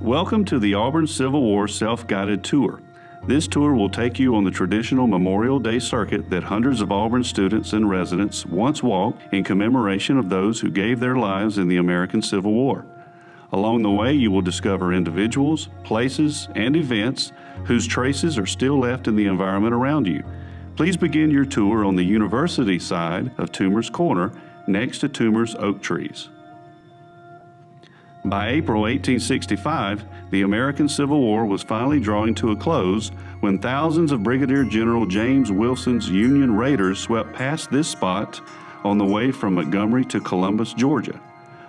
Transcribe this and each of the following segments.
Welcome to the Auburn Civil War Self-Guided Tour. This tour will take you on the traditional Memorial Day circuit that hundreds of Auburn students and residents once walked in commemoration of those who gave their lives in the American Civil War. Along the way, you will discover individuals, places, and events whose traces are still left in the environment around you. Please begin your tour on the university side of Toomer's Corner, next to Toomer's oak trees. By April 1865, the American Civil War was finally drawing to a close when thousands of Brigadier General James Wilson's Union raiders swept past this spot on the way from Montgomery to Columbus, Georgia.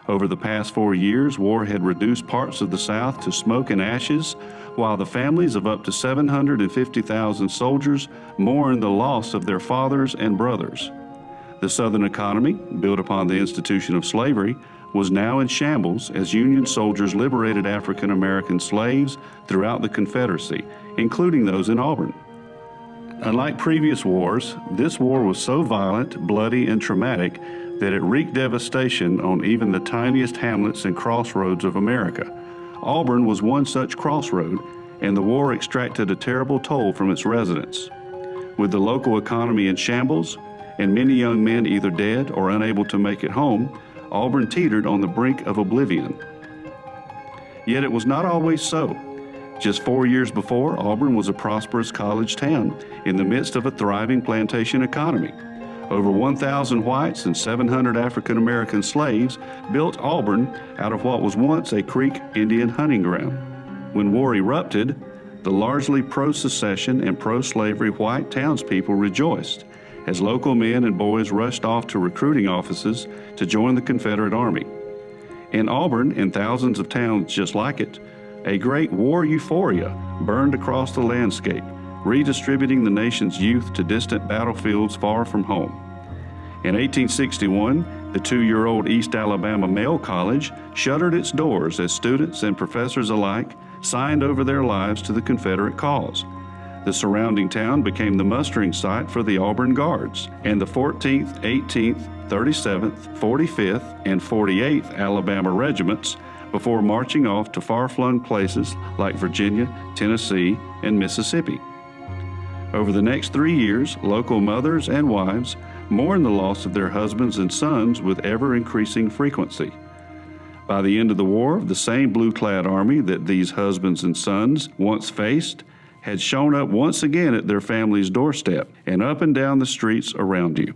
Over the past 4 years, war had reduced parts of the South to smoke and ashes, while the families of up to 750,000 soldiers mourned the loss of their fathers and brothers. The Southern economy, built upon the institution of slavery, was now in shambles as Union soldiers liberated African American slaves throughout the Confederacy, including those in Auburn. Unlike previous wars, this war was so violent, bloody, and traumatic that it wreaked devastation on even the tiniest hamlets and crossroads of America. Auburn was one such crossroad, and the war extracted a terrible toll from its residents. With the local economy in shambles, and many young men either dead or unable to make it home, Auburn teetered on the brink of oblivion. Yet it was not always so. Just 4 years before, Auburn was a prosperous college town in the midst of a thriving plantation economy. Over 1,000 whites and 700 African American slaves built Auburn out of what was once a Creek Indian hunting ground. When war erupted, the largely pro-secession and pro-slavery white townspeople rejoiced as local men and boys rushed off to recruiting offices to join the Confederate Army. In Auburn, and thousands of towns just like it, a great war euphoria burned across the landscape, redistributing the nation's youth to distant battlefields far from home. In 1861, the 2-year-old East Alabama Male College shuttered its doors as students and professors alike signed over their lives to the Confederate cause. The surrounding town became the mustering site for the Auburn Guards, and the 14th, 18th, 37th, 45th, and 48th Alabama regiments before marching off to far-flung places like Virginia, Tennessee, and Mississippi. Over the next 3 years, local mothers and wives mourned the loss of their husbands and sons with ever-increasing frequency. By the end of the war, the same blue-clad army that these husbands and sons once faced had shown up once again at their family's doorstep and up and down the streets around you.